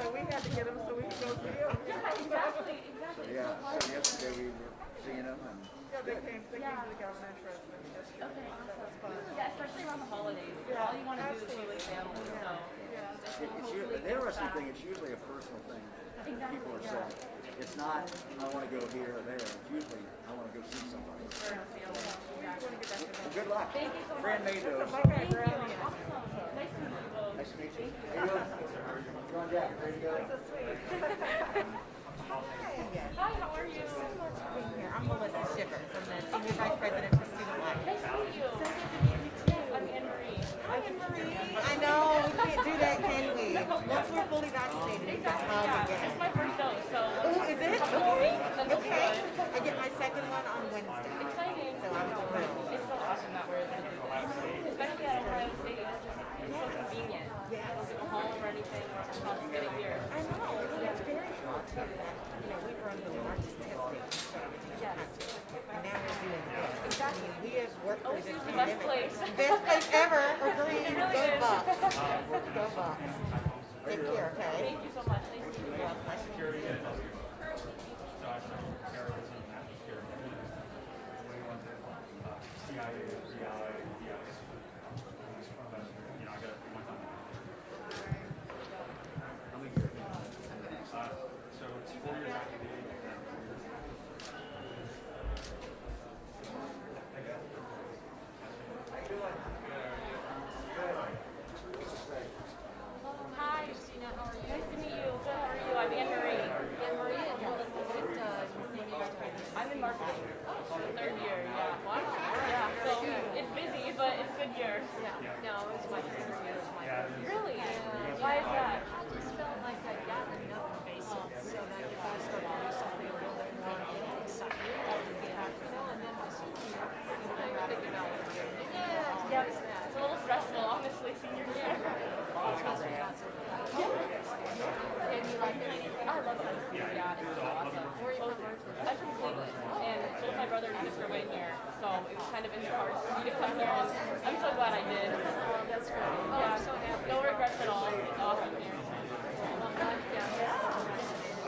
So we had to get them so we could go see them. Exactly. So yesterday we were seeing them and Yeah, they came to the governor's residence yesterday. Okay. That's fun. Yeah, especially around the holidays. Yeah, All you want to do is be absolutely. with family. So the interesting thing, it's usually a personal thing. People are saying. It's not, I want to go here or there. It's usually, I want to go see somebody. Well, good luck. Thank you so much. Fran made those. Thank you. Awesome. Nice to meet you both. Nice to meet you. How you doing? John Jack, ready to go? Hi, how are you? So much for being here. I'm Melissa Shivers. I'm the Senior Vice President for Student Life. Nice to meet you. So good to meet you too. I'm Anne Marie. Hi, Anne Marie. I know, we can't do that, can we? Once we're fully vaccinated, we can hug Yeah, it's again. my first dose, so. Oh, is it? Couple more weeks, then we'll be Okay. good. I get my second one on Wednesday. Exciting. So I'm thrilled. It's so awesome that we're able to do this. Especially at Ohio State, it's so convenient. Yes. Don't get home or anything, just get it here. I know. It's very cool too that, we've run the largest testing study in the country. And now we're doing this. Exactly. I mean, we have worked through this OSU is the best pandemic. place. Best place ever. Agreed. It really Go is. Bucks. Go Bucks. Take care, okay? Thank you so much. Nice to meet you. God bless you. So it's 4 years activated. Hi, Christina. How are you? Nice to meet you. Good. How are you? I'm Anne Marie. Anne Marie and Melissa. I'm in marketing. Third year. Yeah. Wow. Yeah. So it's busy, but it's good year. Yeah. No, it was my first year. It was my first year. Really? Yeah. Why is that? I just felt like I'd gotten enough basics so that if I started to do something a little bit more exciting, I would get happy. And then just, figure out what I'm doing. Yeah. It's a little stressful, honestly, senior year. And you like it? I love it. Yeah, it's so awesome. Where are you from? I'm from Cleveland, and both my brother and sister went here, so it was kind of in the cards for me to come here, and I'm so glad I did. Oh, that's great. Oh, Yeah, I'm so happy. no regrets at all. It's awesome here.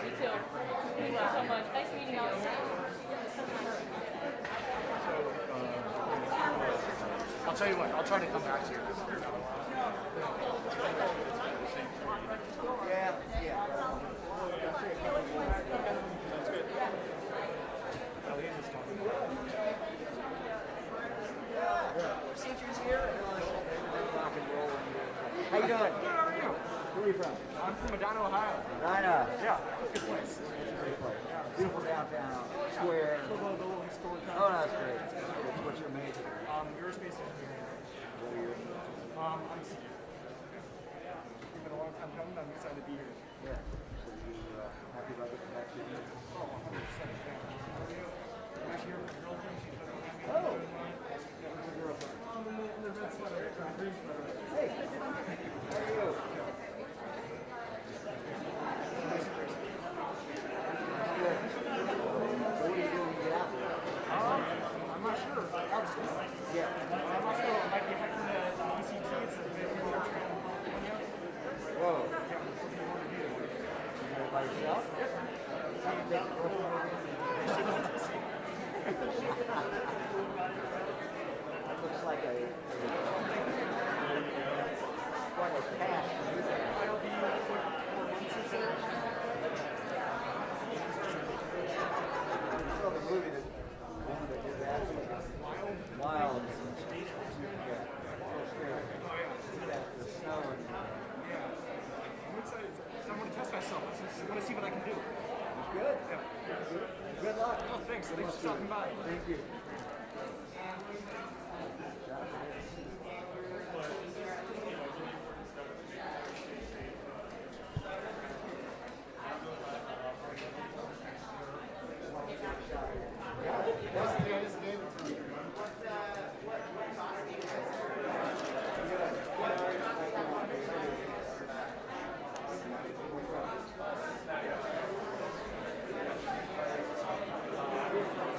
Me too. Thank you so much. Nice meeting you. I'll tell you what, I'll try to come back to you. Procedures here. Rock and roll. How you doing? Good, how are you? Where are you from? I'm from Medina, Ohio. Medina. Yeah, it's a good place. It's a great place. Beautiful downtown square. The little historic town. Oh, no, that's great. What's your major? Aerospace engineering. What are you? I'm senior. It's been a long time coming. I'm excited to be here. Yeah. So you happy about getting back to you? Oh, 100%. Yeah. How are you? I'm actually here with my girlfriend. She's living with me. Oh. Yeah, with my girlfriend. In the red sweater, green sweater. Hey. How are you? Good. So what are you doing when you get out there? I'm not sure. Art school. Yeah. I'm also might be heading to ECT. It's a big air train in California. Whoa. Yeah, what do you want to do? You go by yourself? Yep. How do you take the girlfriend over here? That looks like quite a task to do that. I'll be like 4 months or so. You saw the movie that woman that did that? Wild. Yeah. So scary. The snow and I'm excited. So I want to test myself. I want to see what I can do. it's good. Yeah. Good luck. Oh, thanks. Thanks for stopping by. Thank you.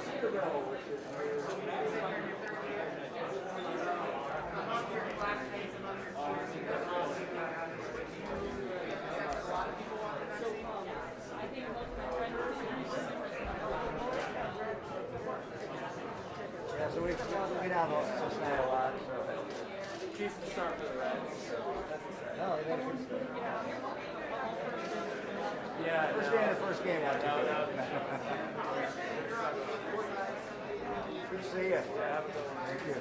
Cedar Bell, which is down to Cincinnati a lot, so. Decent start for the Reds, so that's exciting. No, they made a good start. Yeah, First no. day of the first game. Yeah, no. Good to see you. Yeah, have a good one. Thank you.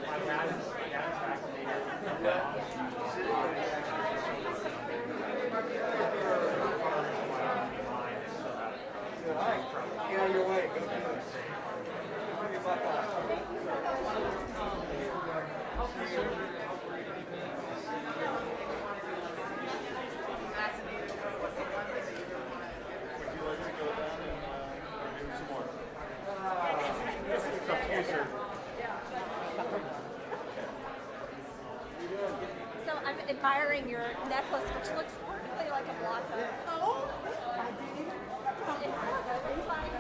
My dad is vaccinated. Good. All right. Get out of your way. Go to Bring your butt back. Would you like to go down and do some more? It's up to you, sir. So I'm admiring your necklace, which looks perfectly like a blossom. Oh, I didn't even know about it. It's like,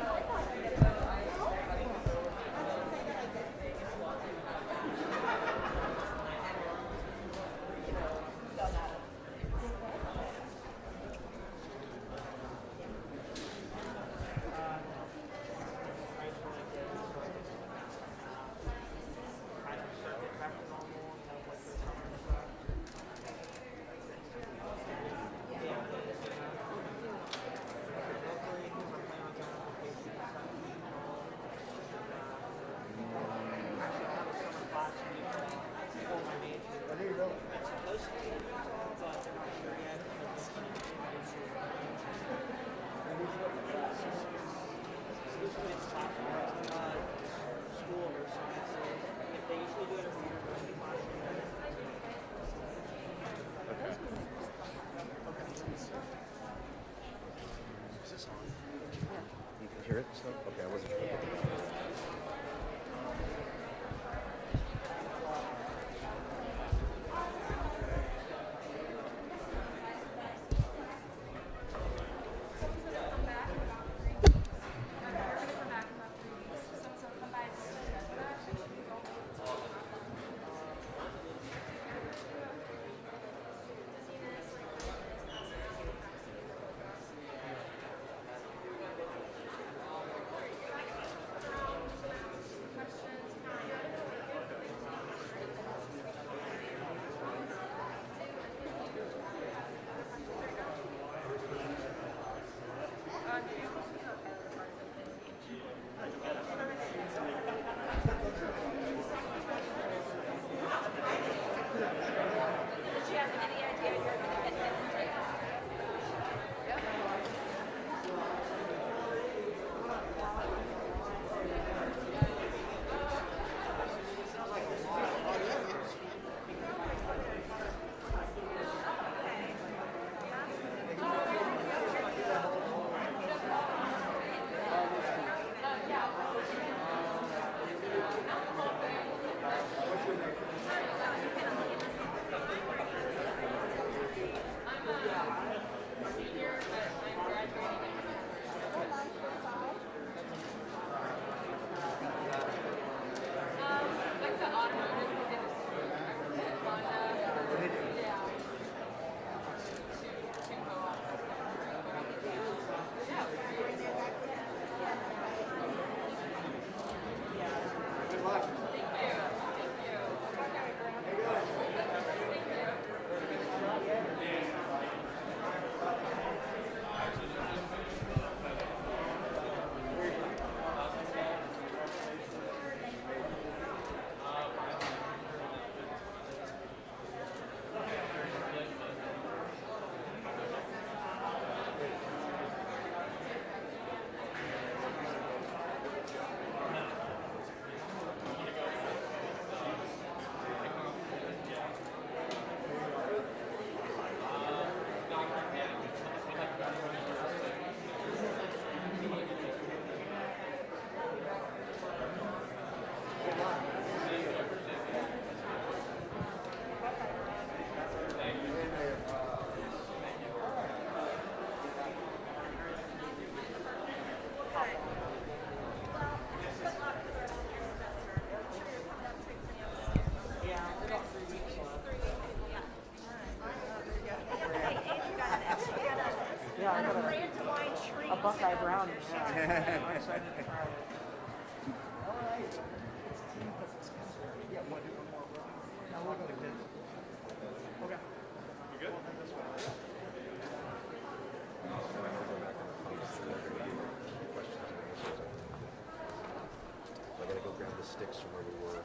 sticks from where we were.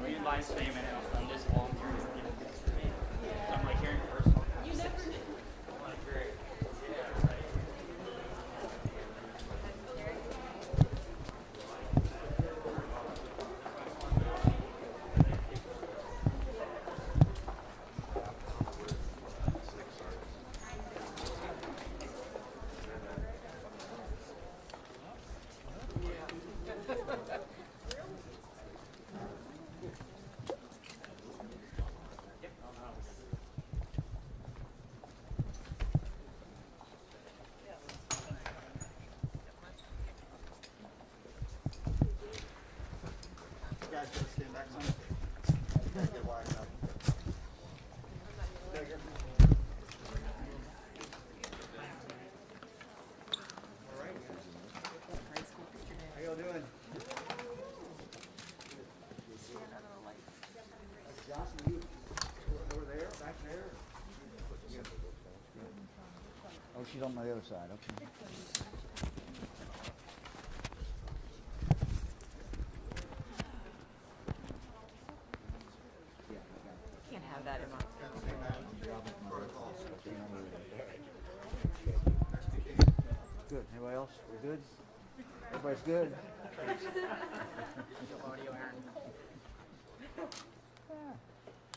We live stream it on this volunteer people can stream. So I'm like hearing personal. You never know. I'm like, great. Yeah, right. You guys gonna stand back some? Gotta get wide enough. Bigger. All right. How y'all doing? Johnson, you over there, back there? Oh, she's on my other side, okay. Can't have that in my. Good. Anybody else? We're good? Everybody's good?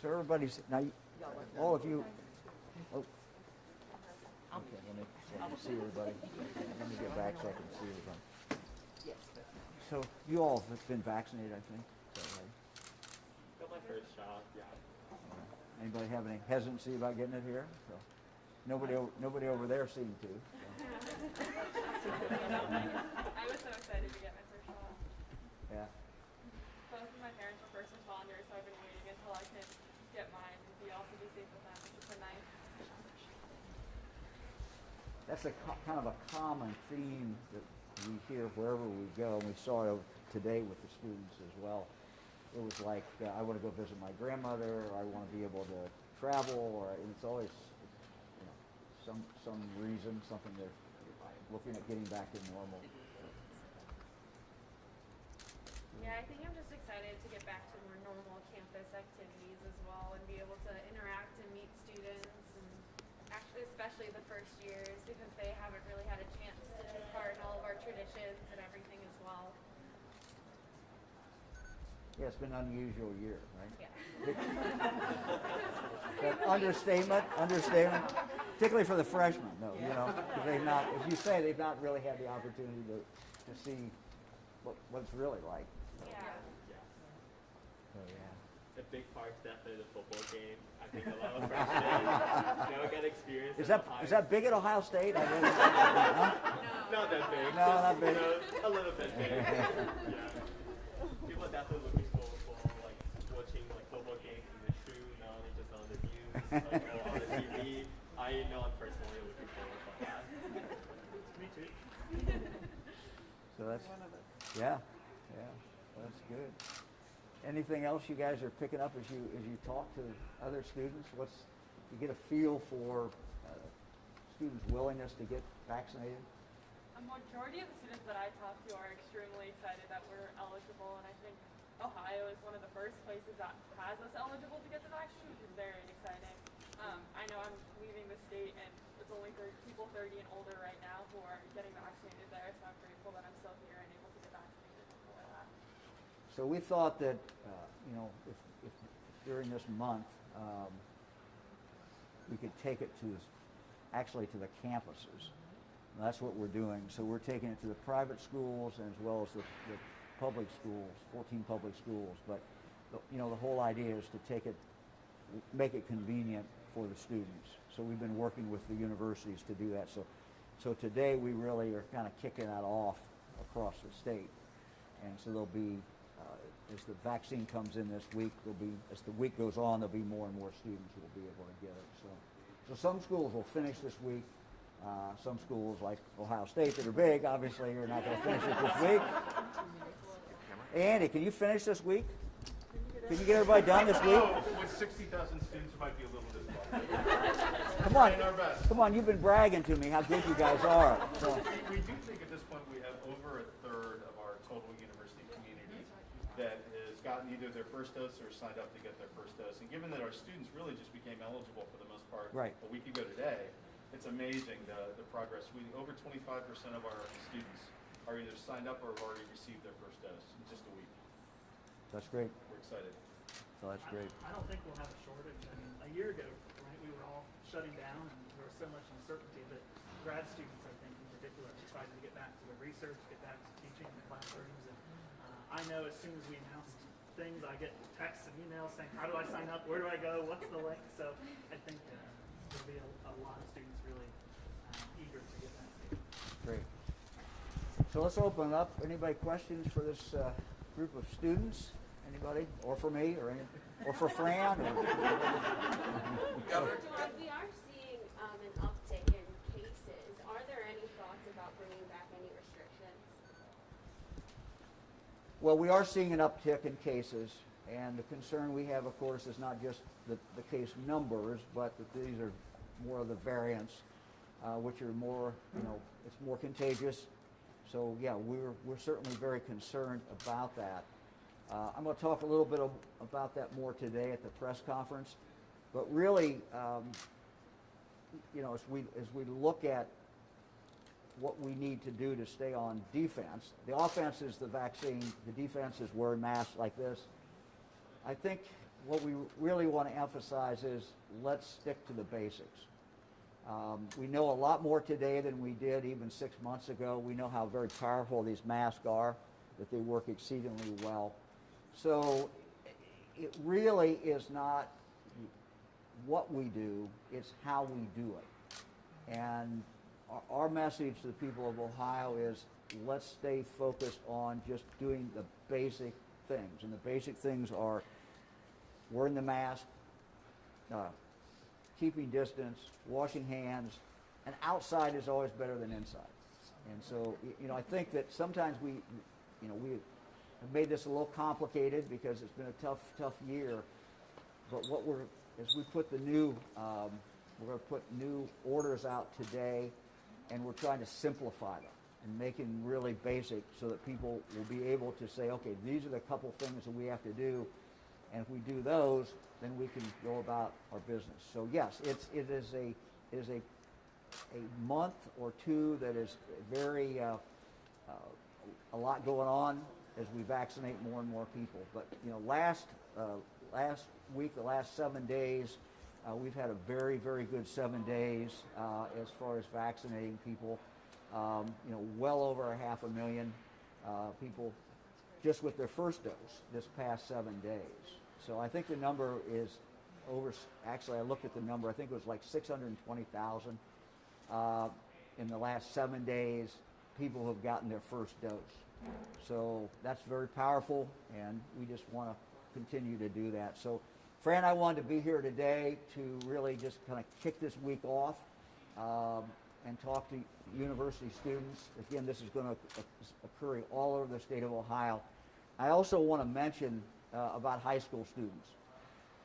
So everybody's, now, all of you, oh. Okay, let me see everybody. Let me get back so I can see everybody. So you all have been vaccinated, I think? Is that right? Got my first shot, yeah. Anybody have any hesitancy about getting it here? So, nobody over there seemed to. So. I was so excited to get my first shot. Yeah. Both of my parents were first responders, so I've been waiting until I can get mine and also be safe with them, which is so nice. That's a kind of a common theme that we hear wherever we go, and we saw it today with the students as well. It was like, I want to go visit my grandmother, or I want to be able to travel, or and it's always, you know, some reason, something they're looking at getting back to normal. Yeah, I think I'm just excited to get back to more normal campus activities as well and be able to interact and meet students, and actually especially the first years because they haven't really had a chance to take part in all of our traditions and everything as well. Yeah, it's been an unusual year, right? Yeah. Understatement, particularly for the freshmen, though, you know, because they've not, as you say, they've not really had the opportunity to see what it's really like. Yeah. So, yeah. The big part's definitely the football game. I think a lot of freshmen never get experience. Is that big at Ohio State? I guess. Huh? Not that big. No, just, not big. You know, a little bit big. Yeah. People are definitely looking forward for like watching like football games in the shoe. Now they just on the news, like, or on the TV. I know I'm personally looking forward for that. Me too. So that's, yeah, well, that's good. Anything else you guys are picking up as you talk to other students? You get a feel for students' willingness to get vaccinated? A majority of the students that I talk to are extremely excited that we're eligible, and I think Ohio is one of the first places that has us eligible to get the vaccine, which is very exciting. I know I'm leaving the state, and it's only for people 30 and older right now who are getting vaccinated there, so I'm grateful that I'm still here and able to get vaccinated before that. So we thought that, if during this month, we could take it to the campuses. And that's what we're doing. So we're taking it to the private schools as well as the public schools, 14 public schools. But, the whole idea is to make it convenient for the students. So we've been working with the universities to do that. So today we really are kind of kicking that off across the state. And so there'll be, as the vaccine comes in this week, as the week goes on, there'll be more and more students who will be able to get it. So some schools will finish this week. Some schools, like Ohio State, that are big, obviously, are not going to finish it this week. Andy, can you finish this week? Can you get everybody done this week? With 60,000 students, it might be a little difficult. Come on, Trying our best. come on! You've been bragging to me how good you guys are. So, We do think at this point we have over a third of our total university community that has gotten either their first dose or signed up to get their first dose. And given that our students really just became eligible for the most part Right. a week ago today, it's amazing the progress. Over 25% of our students are either signed up or have already received their first dose in just a week. that's great. We're excited. So that's great. I don't think we'll have a shortage. I mean, a year ago, right, we were all shutting down and there was so much uncertainty that grad students, I think, in particular, are excited to get back to the research, get back to teaching in the classrooms. And I know as soon as we announced things, I get texts and emails saying, how do I sign up? Where do I go? What's the link? So I think there'll be a lot of students really eager to get vaccinated. Great. So let's open it up. Anybody questions for this group of students? Anybody? Or for me? Or for Fran? Governor, we are seeing an uptick in cases. Are there any thoughts about bringing back any restrictions? Well, we are seeing an uptick in cases, and the concern we have, of course, is not just the case numbers, but that these are more of the variants, which are more, it's more contagious. So yeah, we're certainly very concerned about that. I'm going to talk a little bit about that more today at the press conference, but really, as we look at what we need to do to stay on defense, the offense is the vaccine, the defense is wearing masks like this. I think what we really want to emphasize is let's stick to the basics. We know a lot more today than we did even 6 months ago. We know how very powerful these masks are, that they work exceedingly well. So it really is not what we do, it's how we do it. And our message to the people of Ohio is let's stay focused on just doing the basic things. And the basic things are wearing the mask, keeping distance, washing hands, and outside is always better than inside. And so, I think that sometimes we have made this a little complicated because it's been a tough year. But as we put we're going to put new orders out today, and we're trying to simplify them and make them really basic so that people will be able to say, okay, these are the couple things that we have to do, and if we do those, then we can go about our business. So yes, it is a month or two that is very a lot going on as we vaccinate more and more people. But last week, the last 7 days, we've had a very, very good 7 days as far as vaccinating people. Well over 500,000 people just with their first dose this past 7 days. So I think the number is over. Actually, I looked at the number. I think it was like 620,000 in the last 7 days. People have gotten their first dose. So that's very powerful, and we just want to continue to do that. So, Fran, I wanted to be here today to really just kind of kick this week off and talk to university students. Again, this is going to occur all over the state of Ohio. I also want to mention about high school students.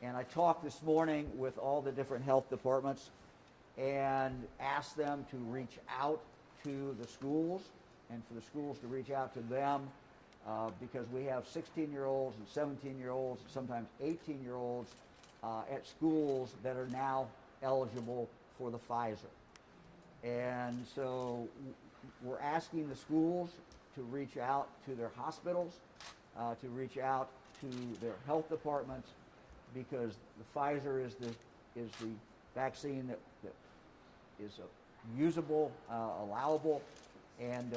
And I talked this morning with all the different health departments and asked them to reach out to the schools and for the schools to reach out to them because we have 16-year-olds and 17-year-olds and sometimes 18-year-olds at schools that are now eligible for the Pfizer. And so we're asking the schools to reach out to their hospitals, to reach out to their health departments, because the Pfizer is the vaccine that is usable, allowable, and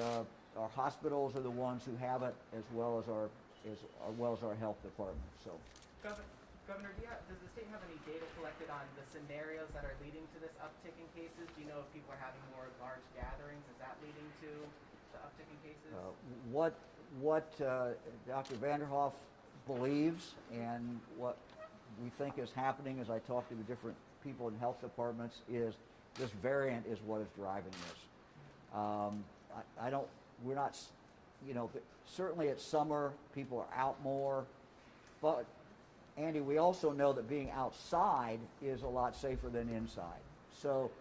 our hospitals are the ones who have it, as well as our health department. So, Governor, does the state have any data collected on the scenarios that are leading to this uptick in cases? Do you know if people are having more large gatherings? Is that leading to the uptick in cases? what Dr. Vanderhoff believes and what we think is happening as I talk to the different people in health departments is this variant is what is driving this. We're not, certainly it's summer, people are out more, but Andy, we also know that being outside is a lot safer than inside. So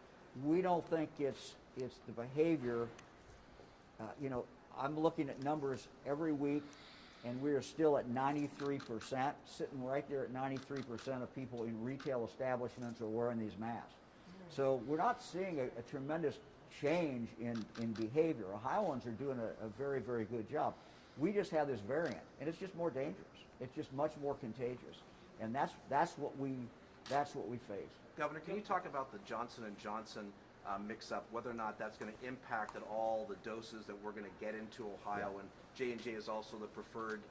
we don't think it's the behavior. I'm looking at numbers every week, and we are still at 93%, sitting right there at 93% of people in retail establishments are wearing these masks. So we're not seeing a tremendous change in behavior. Ohioans are doing a very, very good job. We just have this variant, and it's just more dangerous. It's just much more contagious, and that's what we face. Governor, can you talk about the Johnson & Johnson mix-up, whether or not that's going to impact at all the doses that we're going to get into Ohio, and J&J is also the preferred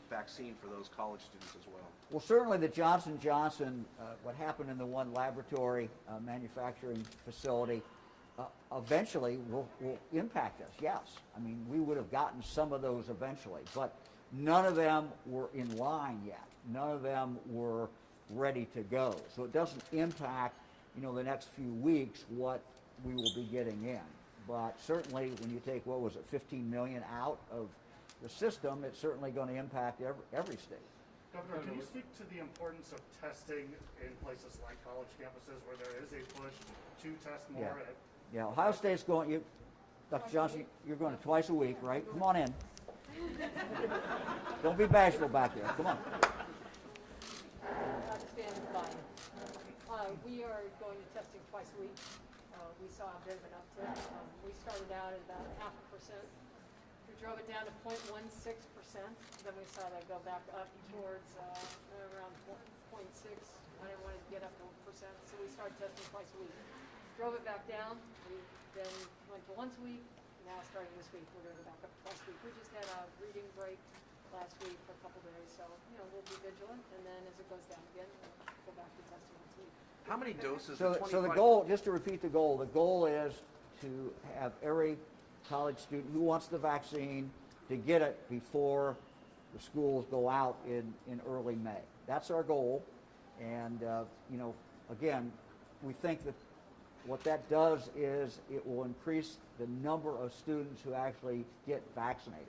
vaccine for those college students as well? Well, certainly the Johnson & Johnson, what happened in the one laboratory manufacturing facility, eventually will impact us, yes. I mean, we would have gotten some of those eventually, but none of them were in line yet. None of them were ready to go. So it doesn't impact, the next few weeks what we will be getting in. But certainly when you take, 15 million out of the system, it's certainly going to impact every state. Governor, can you speak to the importance of testing in places like college campuses where there is a push to test more? Yeah, Ohio State's going, Dr. Johnson, you're going to twice a week, right? Come on in. Don't be bashful back there. Come on. Stand by. We are going to testing twice a week. We saw a bit of an uptick. We started out at about 0.5%. We drove it down to 0.16%. Then we saw that go back up towards around 0.6. I didn't want to get up to 1%, so we started testing twice a week. Drove it back down. We then went to once a week. Now starting this week, we're going to go back up to twice a week. We just had a reading break last week for a couple days, so we'll be vigilant. And then as it goes down again, we'll go back to testing once a week. How many doses? So the goal, just to repeat the goal is to have every college student who wants the vaccine to get it before the schools go out in early May. That's our goal. And, again, we think that what that does is it will increase the number of students who actually get vaccinated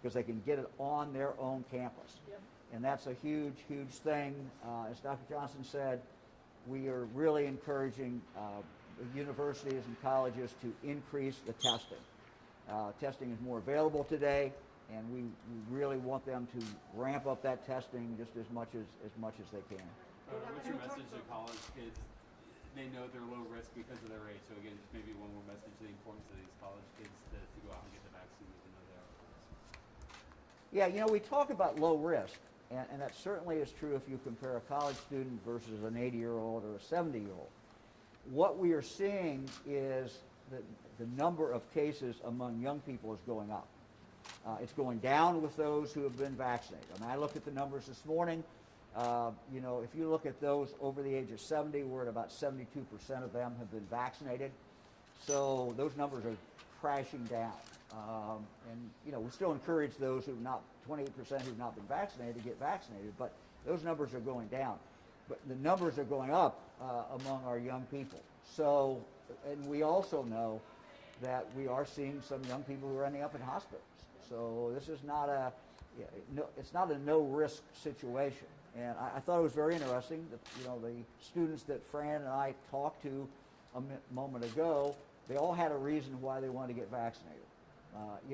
because they can get it on their own campus. Yep. And that's a huge, huge thing. As Dr. Johnson said, we are really encouraging the universities and colleges to increase the testing. Testing is more available today, and we really want them to ramp up that testing just as much as they can. What's your message to college kids? They know they're low risk because of their age. So again, just maybe one more message to the importance of these college kids to go out and get the vaccine even though they are low risk. Yeah, we talk about low risk, and that certainly is true if you compare a college student versus an 80-year-old or a 70-year-old. What we are seeing is that the number of cases among young people is going up. It's going down with those who have been vaccinated. I mean, I looked at the numbers this morning. If you look at those over the age of 70, we're at about 72% of them have been vaccinated. So those numbers are crashing down. We still encourage those who've not, 28% who've not been vaccinated to get vaccinated, but those numbers are going down. But the numbers are going up among our young people. So, and we also know that we are seeing some young people who are ending up in hospitals. So this is not it's not a no-risk situation. And I thought it was very interesting that, the students that Fran and I talked to a moment ago, they all had a reason why they wanted to get vaccinated.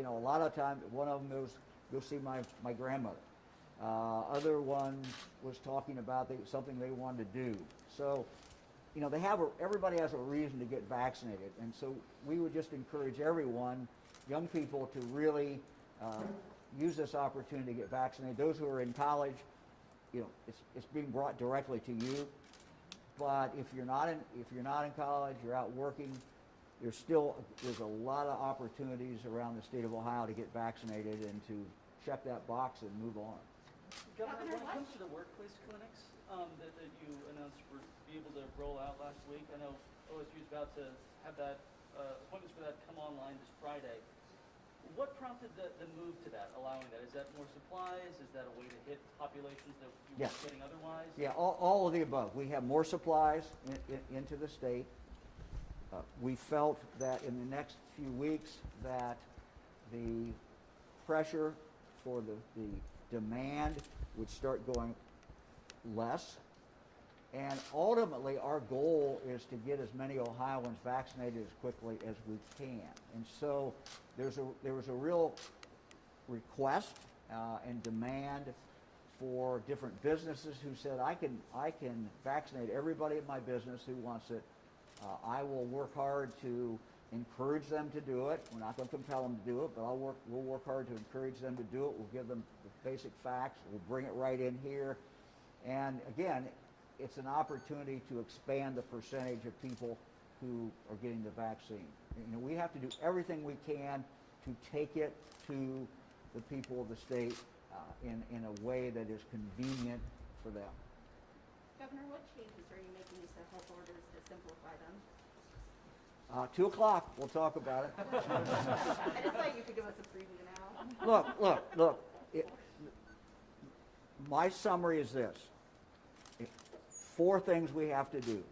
A lot of times, one of them was go see my grandmother. Other one was talking about something they wanted to do. So, everybody has a reason to get vaccinated. And so we would just encourage everyone, young people, to really use this opportunity to get vaccinated. Those who are in college, it's being brought directly to you. But if you're not in college, you're out working, there's a lot of opportunities around the state of Ohio to get vaccinated and to check that box and move on. Governor, when it comes to the workplace clinics that you announced were be able to roll out last week, I know OSU is about to have that appointments for that come online this Friday. What prompted the move to that, allowing that? Is that more supplies? Is that a way to hit populations that you Yeah. weren't getting otherwise? Yeah, all of the above. We have more supplies into the state. We felt that in the next few weeks that the pressure for the demand would start going less. And ultimately, our goal is to get as many Ohioans vaccinated as quickly as we can. And so there was a real request and demand for different businesses who said, I can vaccinate everybody at my business who wants it. I will work hard to encourage them to do it. We're not going to compel them to do it, but we'll work hard to encourage them to do it. We'll give them the basic facts. We'll bring it right in here. And again, it's an opportunity to expand the percentage of people who are getting the vaccine. You know, we have to do everything we can to take it to the people of the state in a way that is convenient for them. Governor, what changes are you making to health orders to simplify them? 2 o'clock, we'll talk about it. I just thought you could give us a preview now. Look. My summary is this. 4 things we have to do.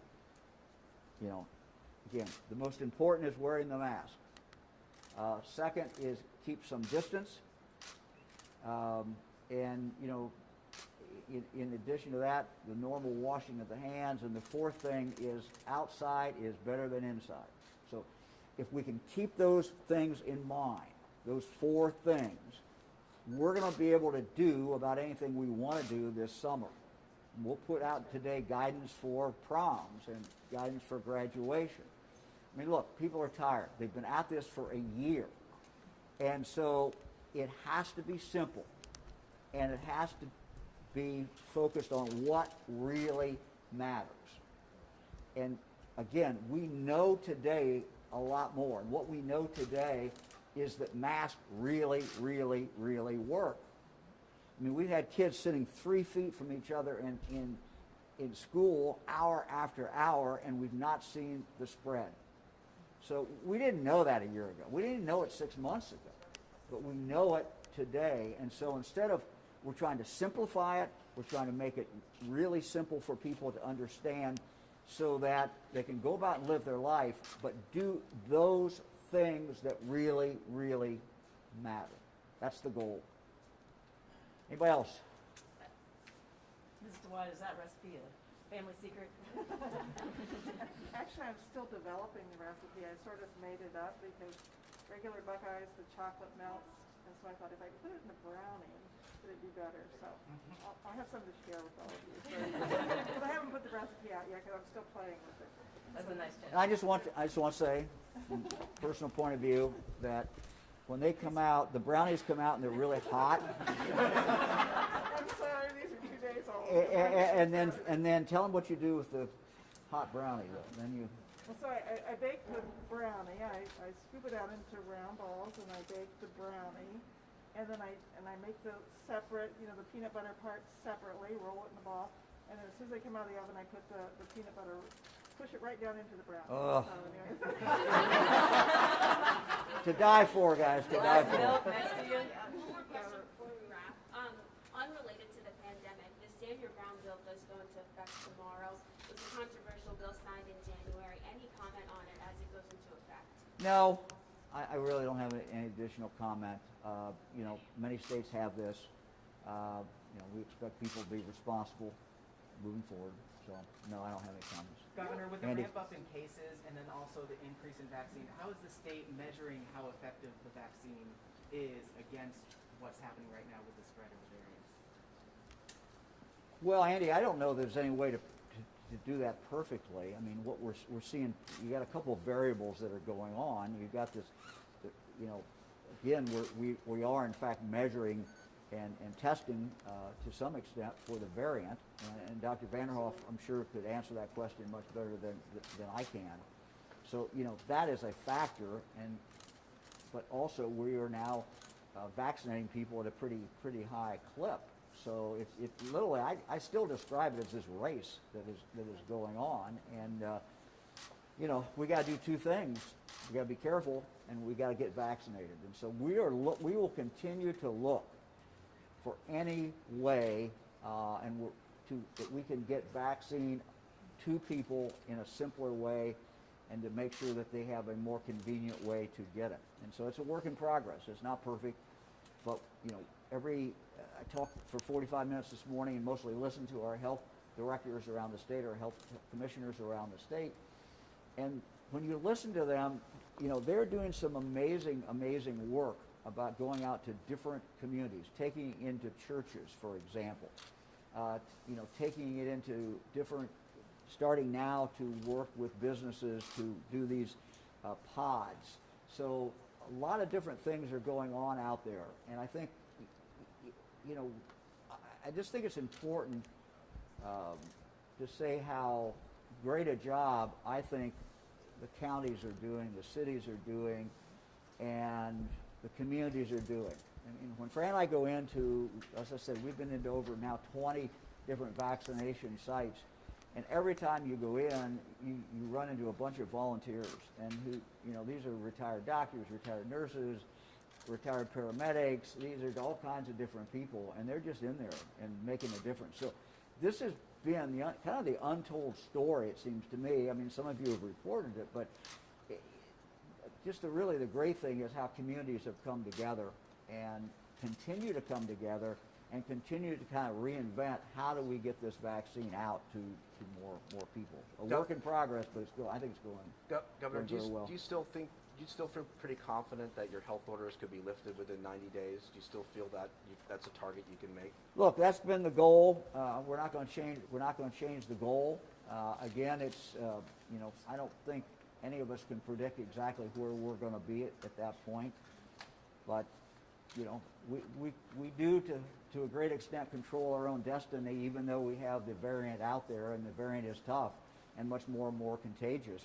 You know, again, the most important is wearing the mask. Second is keep some distance. And, you know, in addition to that, the normal washing of the hands. And the 4th thing is outside is better than inside. So if we can keep those things in mind, those 4 things, we're going to be able to do about anything we want to do this summer. We'll put out today guidance for proms and guidance for graduation. I mean, look, people are tired. They've been at this for a year. And so it has to be simple. And it has to be focused on what really matters. And again, we know today a lot more. And what we know today is that masks really, really, really work. I mean, we've had kids sitting 3 feet from each other in school hour after hour, and we've not seen the spread. So we didn't know that a year ago. We didn't know it 6 months ago, but we know it today. And so instead of, we're trying to simplify it, we're trying to make it really simple for people to understand so that they can go about and live their life, but do those things that really, really matter. That's the goal. Anybody else? Mrs. DeWine, is that recipe a family secret? Actually, I'm still developing the recipe. I sort of made it up because regular Buckeyes, the chocolate melts, and so I thought if I put it in a brownie, it'd be better. So I'll have something to share with all of you. But I haven't put the recipe out yet because I'm still playing with it. That's a nice tip. And I just want to say, from a personal point of view, that when they come out, the brownies come out and they're really hot. I'm sorry, these are 2 days old. And then tell them what you do with the hot brownie. Then you. Well, so I bake the brownie. I scoop it out into round balls, and I bake the brownie, and then I make the separate, you know, the peanut butter parts separately, roll it in the ball, and then as soon as they come out of the oven, I put the peanut butter, push it right down into the brownie. Oh. So, anyway. To die for, guys. To die for. One more question before we wrap. Unrelated to the pandemic, the Stand Your Ground bill does go into effect tomorrow. It's a controversial bill signed in January. Any comment on it as it goes into effect? No, I really don't have any additional comment. You know, many states have this. You know, we expect people to be responsible moving forward. So, no, I don't have any comments. Governor, with the Andy? ramp up in cases and then also the increase in vaccine, how is the state measuring how effective the vaccine is against what's happening right now with the spread of the variants? Well, Andy, I don't know there's any way to do that perfectly. I mean, what we're seeing, you got a couple of variables that are going on. You've got this, you know, again, we are in fact measuring and testing to some extent for the variant. And Dr. Vanderhoff, I'm sure, could answer that question much better than I can. So, you know, that is a factor. But also we are now vaccinating people at a pretty high clip. So it's literally, I still describe it as this race that is going on. And you know, we got to do two things. We got to be careful, and we got to get vaccinated. And so we will continue to look for any way that we can get vaccine to people in a simpler way, and to make sure that they have a more convenient way to get it. And so it's a work in progress. It's not perfect, but you know, I talked for 45 minutes this morning and mostly listened to our health directors around the state, our health commissioners around the state. And when you listen to them, you know, they're doing some amazing, amazing work about going out to different communities, taking it into churches, for example, you know, taking it into different, starting now to work with businesses to do these pods. So a lot of different things are going on out there. And I think, you know, I just think it's important to say how great a job I think the counties are doing, the cities are doing, and the communities are doing. I mean, when Fran and I go into, as I said, we've been into over now 20 different vaccination sites, and every time you go in, you run into a bunch of volunteers, and who, you know, these are retired doctors, retired nurses, retired paramedics. These are all kinds of different people, and they're just in there and making a difference. So this has been kind of the untold story, it seems to me. I mean, some of you have reported it, but just really the great thing is how communities have come together and continue to come together and continue to kind of reinvent how do we get this vaccine out to more people. A work in progress, but I think it's going Governor, very well. do you still feel pretty confident that your health orders could be lifted within 90 days? Do you still feel that that's a target you can make? Look, that's been the goal. We're not going to change. We're not going to change the goal. Again, it's you know, I don't think any of us can predict exactly where we're going to be at that point, but you know, we do to a great extent control our own destiny, even though we have the variant out there, and the variant is tough and much more contagious.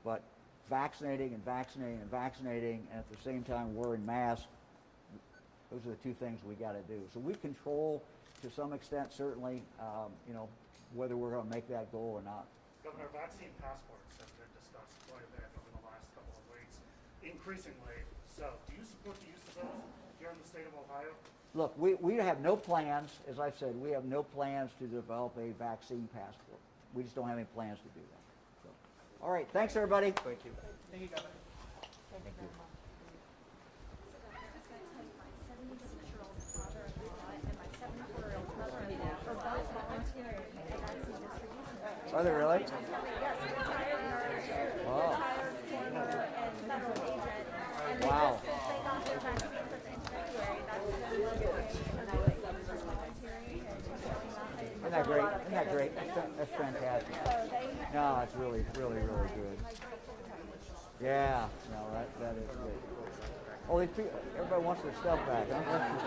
But vaccinating and vaccinating and vaccinating, and at the same time wearing masks, those are the two things we got to do. So we control, to some extent, certainly, you know, whether we're going to make that goal or not. Governor, vaccine passports have been discussed quite a bit over the last couple of weeks, increasingly. So, do you support the use of those here in the state of Ohio? Look, we have no plans, as I've said, we have no plans to develop a vaccine passport. We just don't have any plans to do that. So, all right, thanks everybody. Thank you. Thank you, Governor. Thank you. So I was going to tell you, my 76-year-old father-in-law and my 74-year-old mother-in-law are both volunteering at vaccine distribution. Are they really? Yes, retired nurse, Oh. retired coroner, and federal agent. And they Wow. just, since they got their vaccines at the end of February, that's when we're doing just volunteering and showing up. And Isn't that great? Isn't that great? That's fantastic. so they No, it's really good. Yeah, no, that is good. Oh, everybody wants their stuff back, huh?